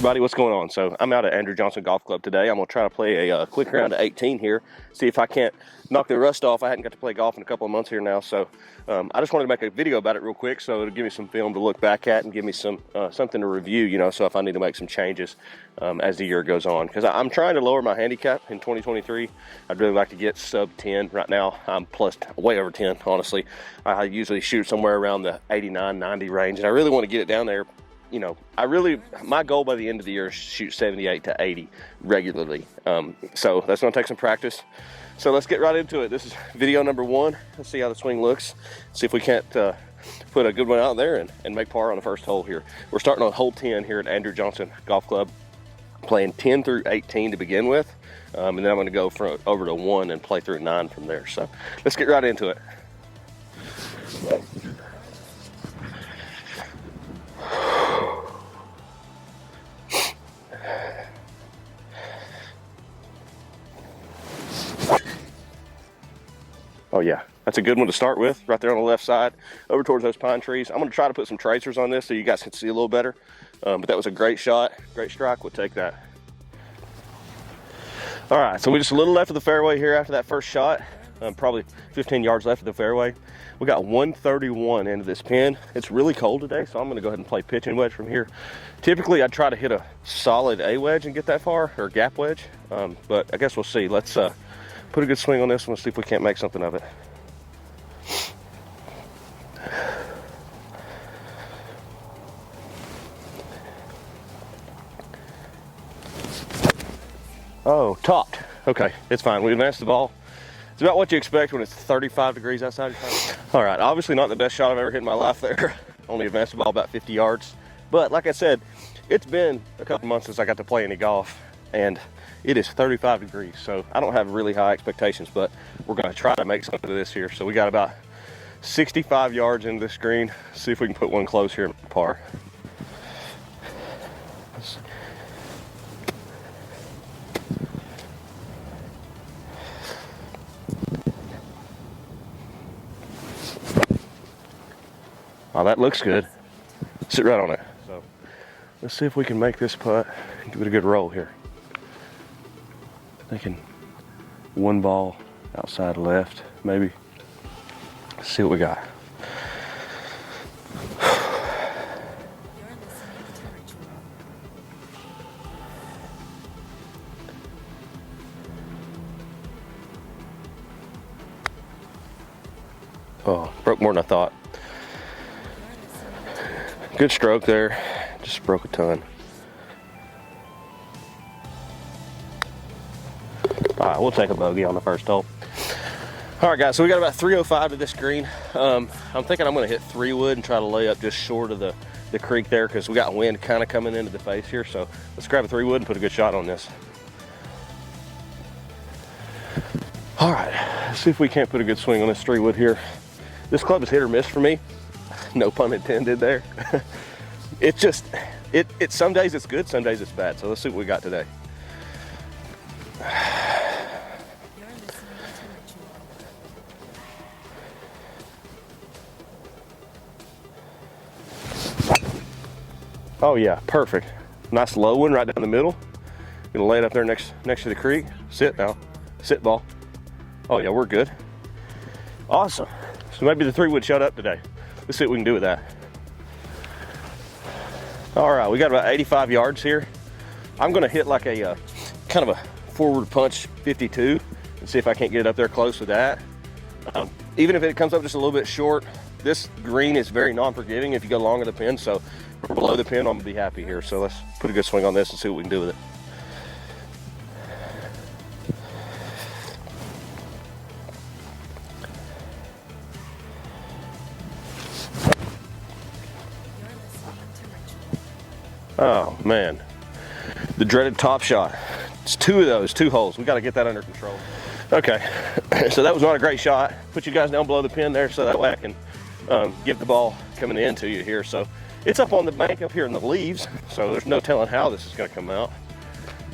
everybody, what's going on? So I'm out at Andrew Johnson Golf Club today. I'm going to try to play a quick round of 18 here, see if I can't knock the rust off. I hadn't got to play golf in a couple of months here now, so I just wanted to make a video about it real quick so it'll give me some film to look back at and give me some something to review, you know, so if I need to make some changes as the year goes on. Because I'm trying to lower my handicap in 2023. I'd really like to get sub 10. Right now I'm plus way over 10, honestly. I usually shoot somewhere around the 89, 90 range, and I really want to get it down there. You know, my goal by the end of the year is to shoot 78 to 80 regularly. So that's gonna take some practice. So let's get right into it. This is video number 1. Let's see how the swing looks. See if we can't put a good one out there and make par on the first hole here. We're starting on hole 10 here at Andrew Johnson Golf Club, playing 10 through 18 to begin with. And then I'm gonna go over to 1 and play through 9 from there. So let's get right into it. Oh yeah, that's a good one to start with, right there on the left side, over towards those pine trees. I'm gonna try to put some tracers on this so you guys can see a little better. But that was a great shot, great strike, we'll take that. All right, so we're just a little left of the fairway here after that first shot, probably 15 yards left of the fairway. We got 131 into this pin. It's really cold today, so I'm gonna go ahead and play pitching wedge from here. Typically, I'd try to hit a solid A wedge and get that far, or gap wedge, but I guess we'll see. Let's put a good swing on this one and see if we can't make something of it. Oh, topped. Okay, it's fine. We advanced the ball. It's about what you expect when it's 35 degrees outside. All right, obviously not the best shot I've ever hit in my life there. Only advanced the ball about 50 yards. But like I said, it's been a couple months since I got to play any golf, and it is 35 degrees, so I don't have really high expectations, but we're gonna try to make something of this here. So we got about 65 yards into this green. See if we can put one close here at par. Oh, that looks good. Sit right on it. So let's see if we can make this putt and give it a good roll here. Thinking one ball outside left, maybe. Let's see what we got. Oh, broke more than I thought. Good stroke there, just broke a ton. All right, we'll take a bogey on the first hole. All right, guys, so we got about 305 to this green. I'm thinking I'm gonna hit 3-wood and try to lay up just short of the creek there because we got wind kind of coming into the face here. So let's grab a 3-wood and put a good shot on this. All right, let's see if we can't put a good swing on this 3-wood here. This club is hit or miss for me. No pun intended there. It's just, some days it's good, some days it's bad. So let's see what we got today. Oh yeah, perfect. Nice low one right down the middle. Gonna lay it up there next to the creek. Sit now, sit ball. Oh yeah, we're good. Awesome. So maybe the 3-wood shut up today. Let's see what we can do with that. All right, we got about 85 yards here. I'm gonna hit like a kind of a forward punch 52 and see if I can't get it up there close with that. Even if it comes up just a little bit short, this green is very non-forgiving if you go long of the pin, so if we're below the pin, I'm gonna be happy here. So let's put a good swing on this and see what we can do with it. Oh man, the dreaded top shot. It's 2 of those, 2 holes. We got to get that under control. Okay, so that was not a great shot. Put you guys down below the pin there so that way I can get the ball coming into you here. So it's up on the bank up here in the leaves, so there's no telling how this is going to come out.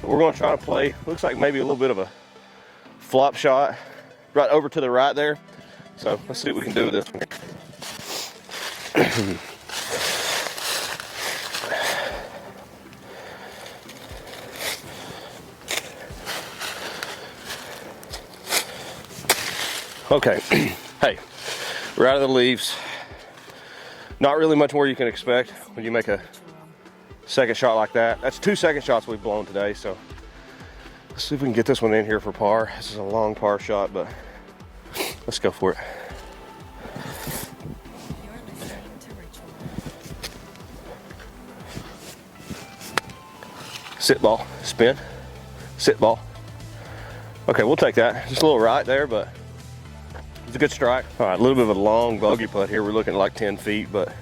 But we're going to try to play, looks like maybe a little bit of a flop shot right over to the right there. So let's see what we can do with this one. Okay, hey, we're out of the leaves. Not really much more you can expect when you make a second shot like that. That's 2 second shots we've blown today, so let's see if we can get this one in here for par. This is a long par shot, but let's go for it. Sit ball, spin, sit ball. Okay, we'll take that. Just a little right there, but it's a good strike. All right, a little bit of a long bogey putt here. We're looking at like 10 feet, but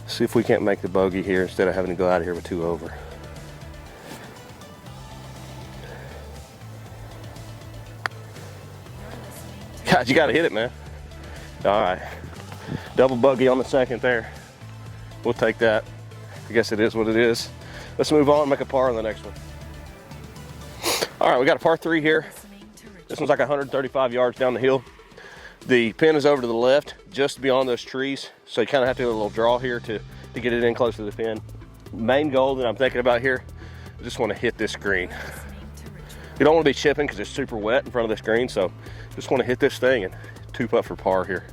see if we can't make the bogey here instead of having to go out of here with 2 over. God, you gotta hit it, man. All right, double bogey on the second there. We'll take that. I guess it is what it is. Let's move on and make a par on the next one. All right, we got a par 3 here. This one's like 135 yards down the hill. The pin is over to the left, just beyond those trees. So you kind of have to do a little draw here to get it in close to the pin. Main goal that I'm thinking about here, I just want to hit this green. You don't want to be chipping because it's super wet in front of this green. So just want to hit this thing and 2-putt for par here.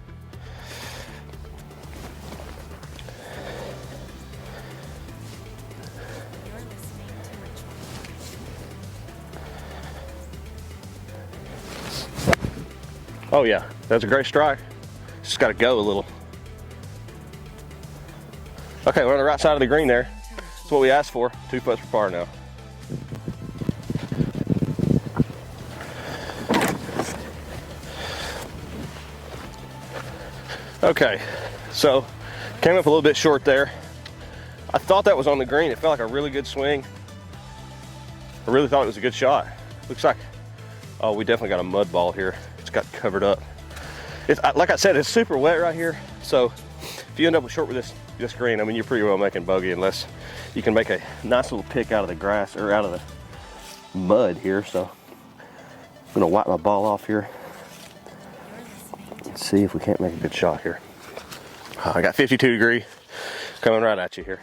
Oh yeah, that's a great strike. Just got to go a little. Okay, we're on the right side of the green there. That's what we asked for. 2 putts for par now. Okay, so came up a little bit short there. I thought that was on the green. It felt like a really good swing. I really thought it was a good shot. Looks like, oh, we definitely got a mud ball here. It's got covered up. It's, like I said, it's super wet right here. So if you end up short with this green, I mean, you're pretty well making bogey unless you can make a nice little pick out of the grass or out of the mud here. So I'm gonna wipe my ball off here. Let's see if we can't make a good shot here. I got 52 degree coming right at you here.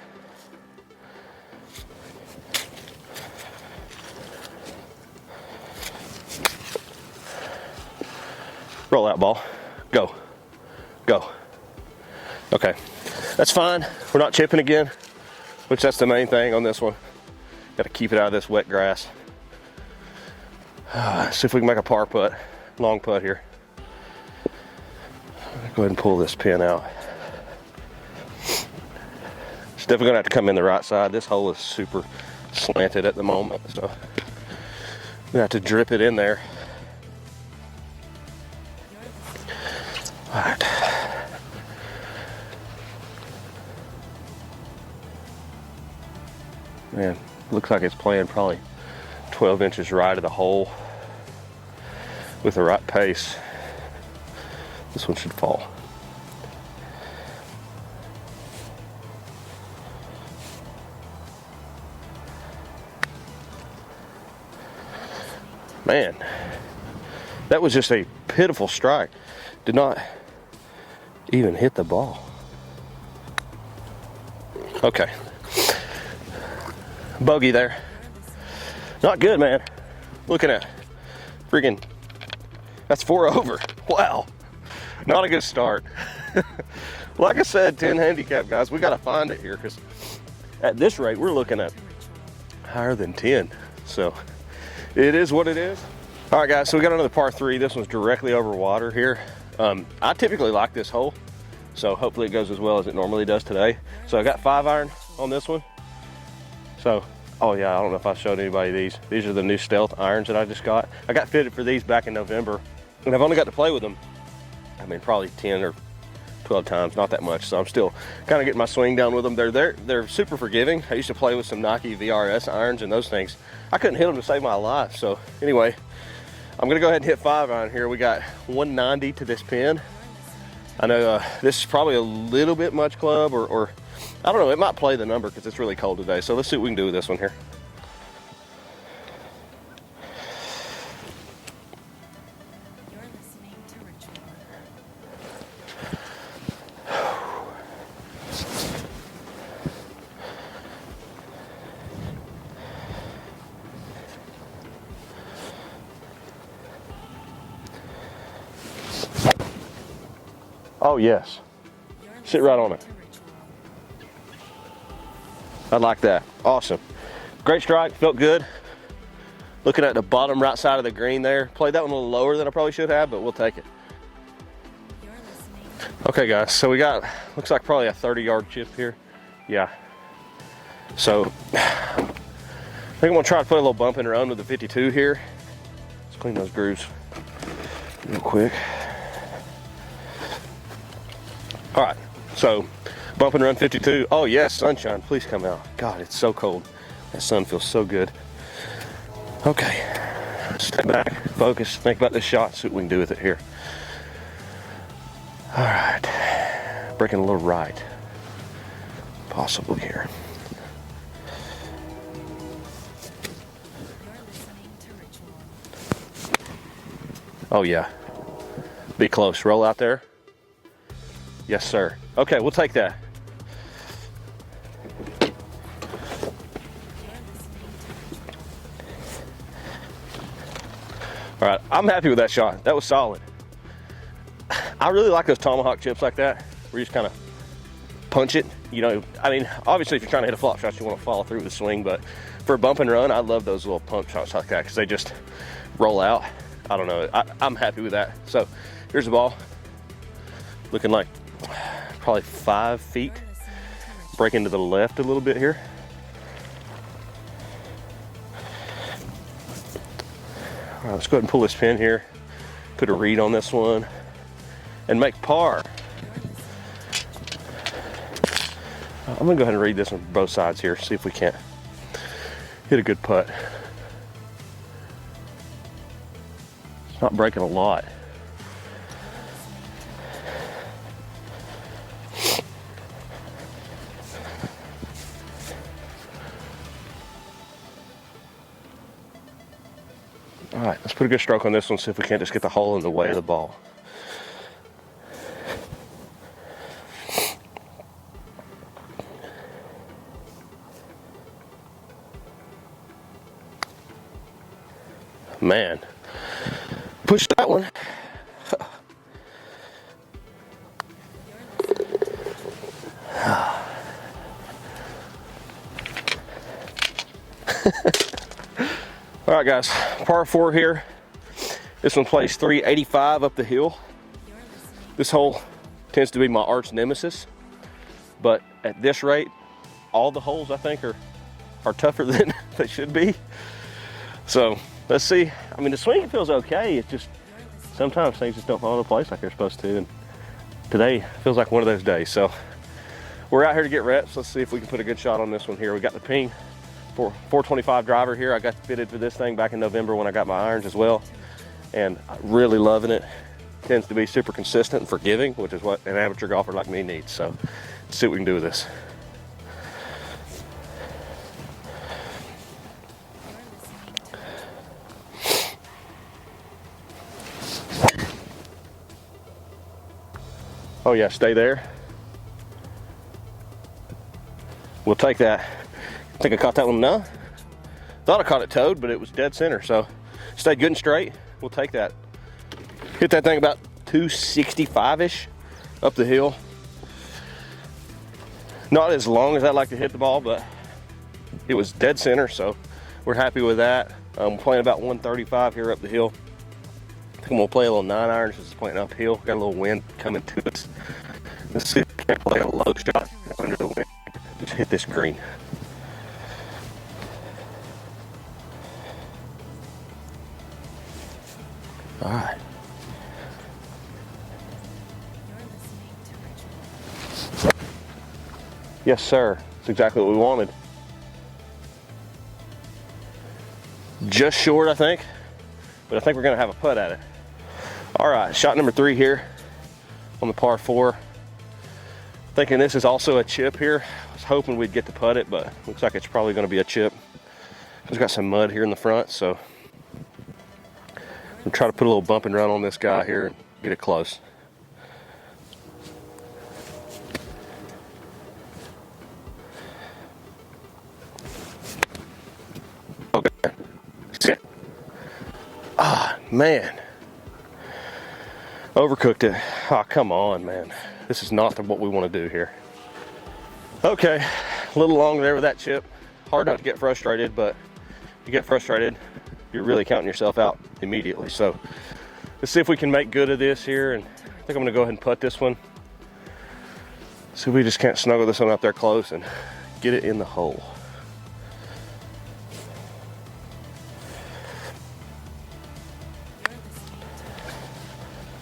Roll that ball. Go. Go. Okay. That's fine. We're not chipping again, which that's the main thing on this one. Got to keep it out of this wet grass. See if we can make a par putt. Long putt here. Go ahead and pull this pin out. It's definitely gonna have to come in the right side. This hole is super slanted at the moment, so I'm gonna have to drip it in there. All right. Man, looks like it's playing probably 12 inches right of the hole. With the right pace, this one should fall. Man, that was just a pitiful strike. Did not even hit the ball. Okay. Bogey there. Not good, man. Looking at freaking, that's 4 over. Wow. Not a good start. Like I said, 10 handicap, guys. We got to find it here because at this rate, we're looking at higher than 10. So it is what it is. All right, guys, so we got another par 3. This one's directly over water here. I typically like this hole, so hopefully it goes as well as it normally does today. So I got 5-iron on this one. So, oh yeah, I don't know if I showed anybody these. These are the new Stealth irons that I just got. I got fitted for these back in November, and I've only got to play with them, I mean, probably 10 or 12 times, not that much. So I'm still kind of getting my swing down with them. They're super forgiving. I used to play with some Nike VRS irons, and those things, I couldn't hit them to save my life. So anyway, I'm gonna go ahead and hit 5-iron here. We got 190 to this pin. I know this is probably a little bit much club, or I don't know, it might play the number because it's really cold today. So let's see what we can do with this one here. Oh yes. Sit right on it. I like that. Awesome. Great strike, felt good. Looking at the bottom right side of the green there. Played that one a little lower than I probably should have, but we'll take it. Okay guys, so we got, looks like probably a 30-yard chip here. Yeah. So, I think I'm gonna try to put a little bump and run with the 52 here. Let's clean those grooves real quick. All right, so bump and run 52. Oh yes, sunshine, please come out. God, it's so cold. That sun feels so good. Okay, step back, focus, think about this shot, see what we can do with it here. All right, breaking a little right, possibly here. Oh yeah, be close, roll out there. Yes sir. Okay, we'll take that. All right, I'm happy with that shot. That was solid. I really like those tomahawk chips like that, where you just kind of punch it. You know, I mean, obviously if you're trying to hit a flop shot, you want to follow through with the swing, but for a bump and run, I love those little pump shots like that because they just roll out. I don't know, I'm happy with that. So here's the ball, looking like probably 5 feet. Breaking to the left a little bit here. All right, let's go ahead and pull this pin here, put a read on this one, and make par. I'm gonna go ahead and read this on both sides here, see if we can't hit a good putt. It's not breaking a lot. All right, let's put a good stroke on this one, see if we can't just get the hole in the way of the ball. Man, push that one. All right guys, par 4 here. This one plays 385 up the hill. This hole tends to be my arch nemesis, but at this rate, all the holes I think are tougher than they should be. So let's see. I mean, the swing feels okay. It's just sometimes things just don't fall into place like they're supposed to, and today feels like one of those days. So we're out here to get reps. Let's see if we can put a good shot on this one here. We got the Ping 425 driver here. I got fitted for this thing back in November when I got my irons as well, and I'm really loving it. Tends to be super consistent and forgiving, which is what an amateur golfer like me needs. So let's see what we can do with this. Oh yeah, stay there. We'll take that. I think I caught that one now. Thought I caught it towed, but it was dead center, so stayed good and straight. We'll take that. Hit that thing about 265-ish up the hill. Not as long as I'd like to hit the ball, but it was dead center, so we're happy with that. We're playing about 135 here up the hill. I think I'm gonna play a little 9-iron since it's playing uphill. Got a little wind coming to us. Let's see if we can play a low shot under the wind. Just hit this green. All right. Yes, sir. That's exactly what we wanted. Just short, I think, but I think we're gonna have a putt at it. All right, shot number 3 here on the par 4. Thinking this is also a chip here. I was hoping we'd get to putt it, but looks like it's probably gonna be a chip. It's got some mud here in the front, so I'm trying to put a little bump and run on this guy here and get it close. Okay. Ah, man. Overcooked it. Oh, come on, man. This is not what we want to do here. Okay, a little long there with that chip. Hard not to get frustrated, but if you get frustrated, you're really counting yourself out immediately. So let's see if we can make good of this here. And I think I'm gonna go ahead and putt this one. See if we just can't snuggle this one up there close and get it in the hole.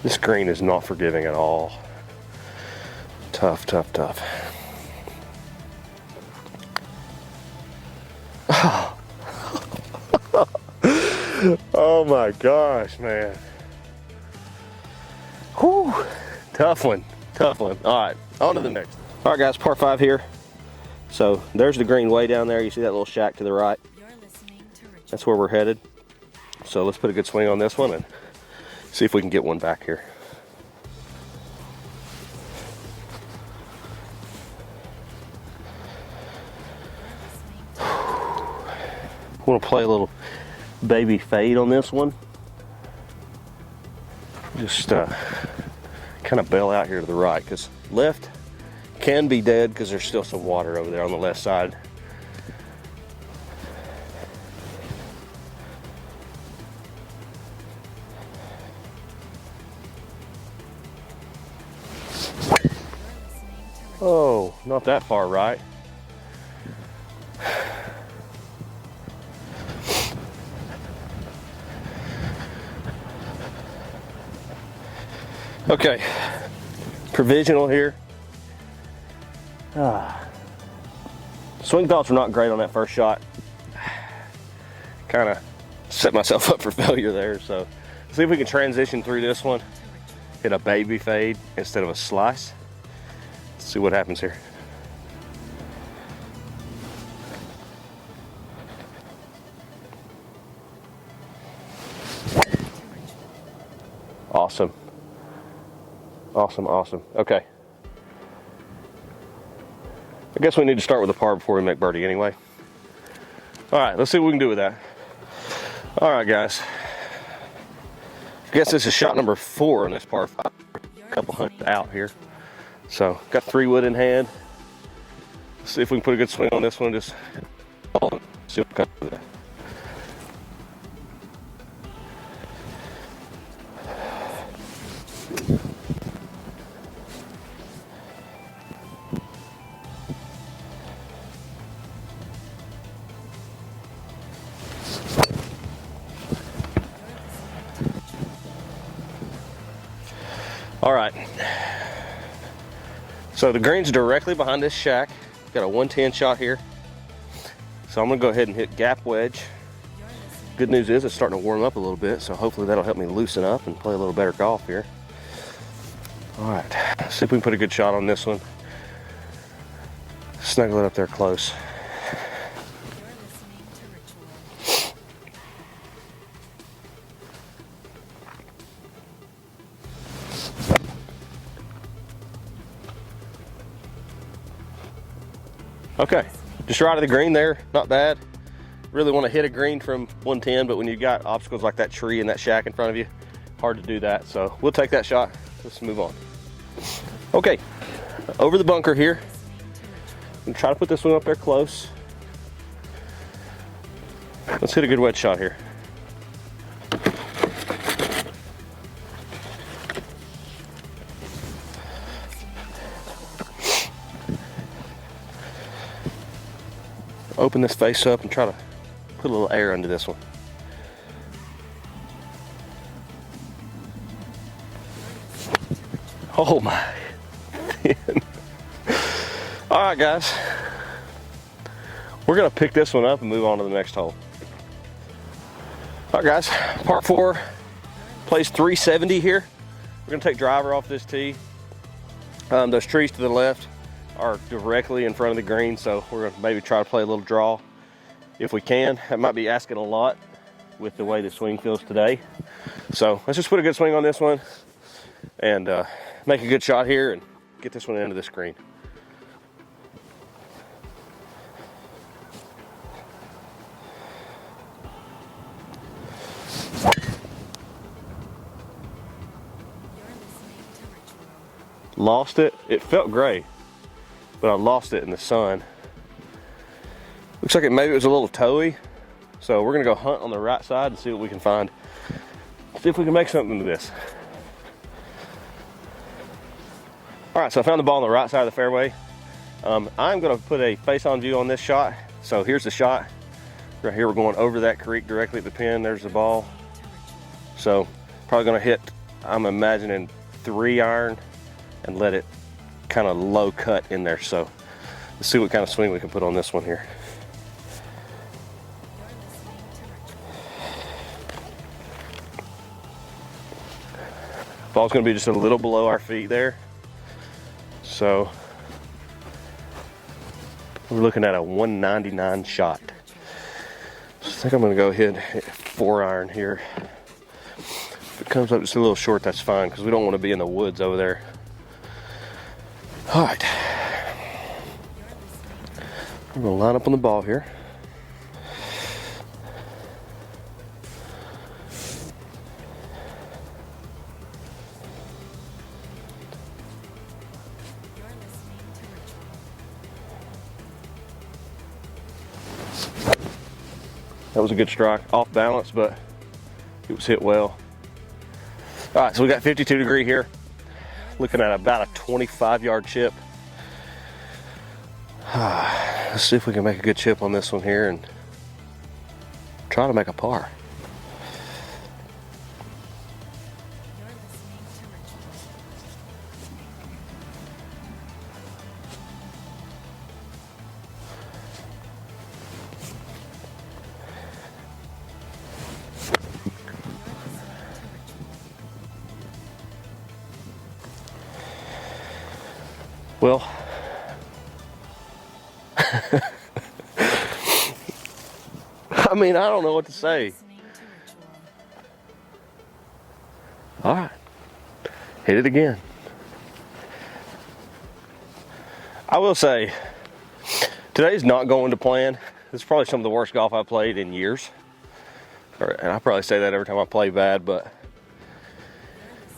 This green is not forgiving at all. Tough, tough, tough. Oh my gosh, man. Whew. Tough one, tough one. All right, on to the next. All right, guys, par 5 here. So there's the green way down there. You see that little shack to the right? That's where we're headed. So let's put a good swing on this one and see if we can get one back here. I want to play a little baby fade on this one. Just kind of bail out here to the right, because left can be dead because there's still some water over there on the left side. Oh, not that far right. Okay, provisional here. Swing thoughts were not great on that first shot. Kind of set myself up for failure there. So let's see if we can transition through this one. Hit a baby fade instead of a slice. Let's see what happens here. Awesome. Awesome, awesome. Okay. I guess we need to start with a par before we make birdie anyway. All right, let's see what we can do with that. All right, guys. I guess this is shot number 4 on this par 5. A couple hundred out here. So, got 3 wood in hand. Let's see if we can put a good swing on this one. Just see what comes with that. All right, so the green's directly behind this shack. Got a 110 shot here. So I'm gonna go ahead and hit gap wedge. Good news is it's starting to warm up a little bit, so hopefully that'll help me loosen up and play a little better golf here. All right, let's see if we can put a good shot on this one. Snuggle it up there close. Okay, just right of the green there, not bad. Really want to hit a green from 110, but when you've got obstacles like that tree and that shack in front of you, hard to do that. So we'll take that shot. Let's move on. Okay, over the bunker here. I'm gonna try to put this one up there close. Let's hit a good wedge shot here. Open this face up and try to put a little air under this one. Oh my. All right, guys. We're gonna pick this one up and move on to the next hole. All right, guys, par 4, plays 370 here. We're gonna take driver off this tee. Those trees to the left are directly in front of the green, so we're gonna maybe try to play a little draw if we can. That might be asking a lot with the way the swing feels today. So let's just put a good swing on this one and make a good shot here and get this one into the screen. lost it. It felt great, but I lost it in the sun. Looks like maybe it was a little towy. So we're gonna go hunt on the right side and see what we can find. See if we can make something of this. All right, so I found the ball on the right side of the fairway. I'm gonna put a face-on view on this shot. So here's the shot. Right here, we're going over that creek directly at the pin. There's the ball. So probably gonna hit, I'm imagining 3-iron and let it kind of low cut in there. So let's see what kind of swing we can put on this one here. Ball's gonna be just a little below our feet there. So we're looking at a 199 shot. So I think I'm gonna go ahead and hit 4-iron here. If it comes up just a little short, that's fine, because we don't want to be in the woods over there. All right. We're gonna line up on the ball here. That was a good strike, off balance, but it was hit well. All right, so we got 52 degree here. Looking at about a 25-yard chip. Let's see if we can make a good chip on this one here and try to make a par. Well, I mean, I don't know what to say. All right, hit it again. I will say, today's not going to plan. This is probably some of the worst golf I've played in years. And I probably say that every time I play bad, but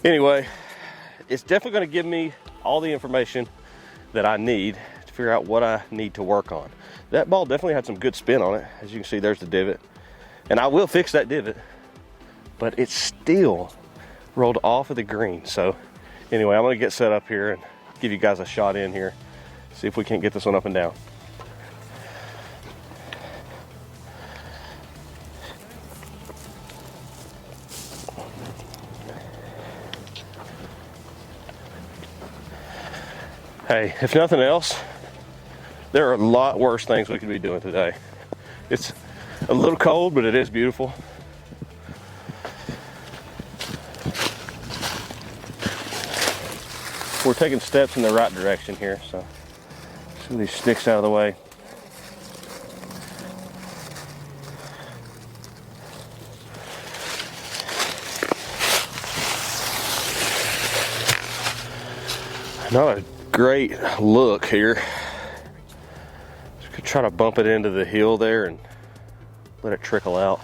anyway, it's definitely going to give me all the information that I need to figure out what I need to work on. That ball definitely had some good spin on it. As you can see, there's the divot. And I will fix that divot, but it's still rolled off of the green. So anyway, I'm gonna get set up here and give you guys a shot in here. See if we can't get this one up and down. Hey, if nothing else, there are a lot worse things we could be doing today. It's a little cold, but it is beautiful. We're taking steps in the right direction here, so some of these sticks out of the way. Not a great look here. Just could try to bump it into the hill there and let it trickle out.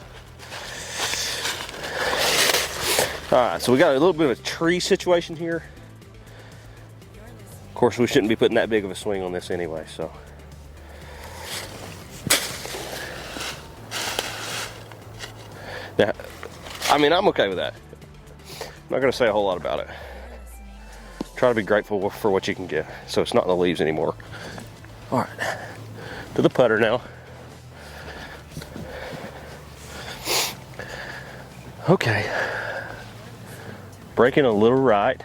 All right, so we got a little bit of a tree situation here. Of course, we shouldn't be putting that big of a swing on this anyway, so. Yeah, I mean, I'm okay with that. I'm not gonna say a whole lot about it. Try to be grateful for what you can get, so it's not in the leaves anymore. All right, to the putter now. Okay, breaking a little right.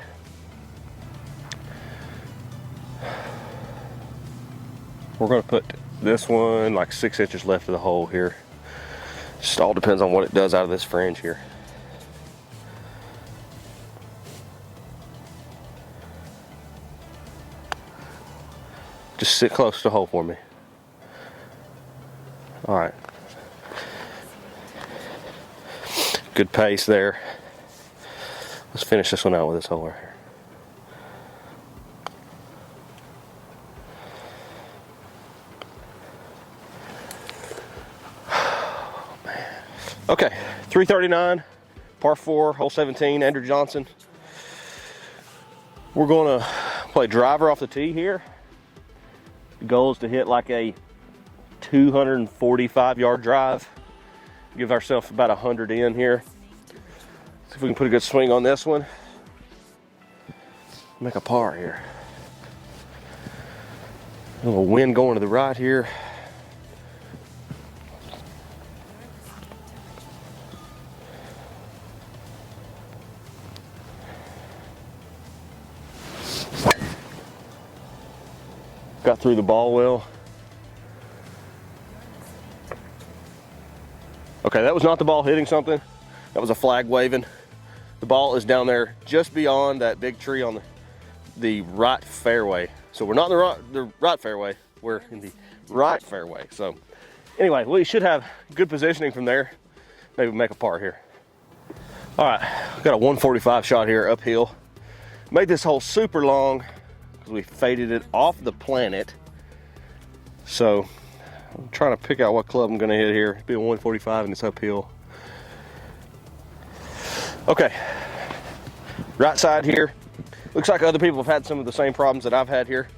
We're gonna put this one like 6 inches left of the hole here. Just all depends on what it does out of this fringe here. Just sit close to the hole for me. All right. Good pace there. Let's finish this one out with this hole right here. Oh, man. Okay, 339, par 4, hole 17, Andrew Johnson. We're gonna Play driver off the tee here. The goal is to hit like a 245-yard drive. Give ourselves about 100 in here. See if we can put a good swing on this one. Make a par here. A little wind going to the right here. Got through the ball well. Okay, that was not the ball hitting something. That was a flag waving. The ball is down there just beyond that big tree on the right fairway. So we're not in the right fairway, we're in the right fairway. So anyway, we should have good positioning from there. Maybe make a par here. All right, got a 145 shot here uphill. Made this hole super long because we faded it off the planet. So I'm trying to pick out what club I'm gonna hit here. It's been 145 and it's uphill. Okay, right side here. Looks like other people have had some of the same problems that I've had here.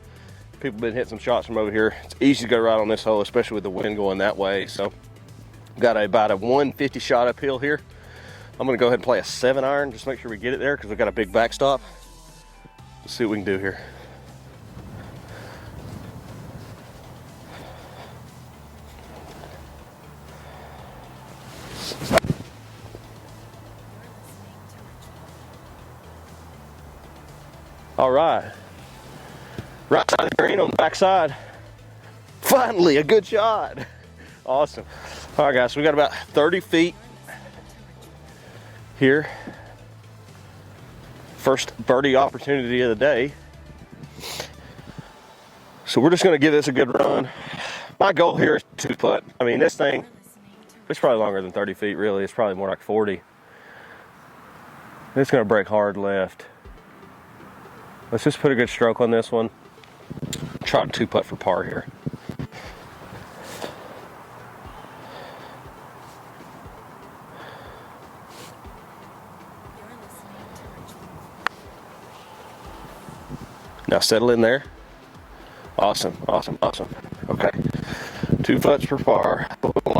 People have been hitting some shots from over here. It's easy to go right on this hole, especially with the wind going that way. So got about a 150 shot uphill here. I'm gonna go ahead and play a 7-iron, just make sure we get it there because we've got a big backstop. Let's see what we can do here. All right, right side of the green on the back side. Finally, a good shot. Awesome. All right, guys, so we got about 30 feet here. First birdie opportunity of the day. So we're just gonna give this a good run. My goal here is 2-putt. I mean, this thing, it's probably longer than 30 feet, really. It's probably more like 40. It's gonna break hard left. Let's just put a good stroke on this one. Try to 2-putt for par here. Now settle in there. Awesome, awesome, awesome. Okay, 2 putts for par. Boom.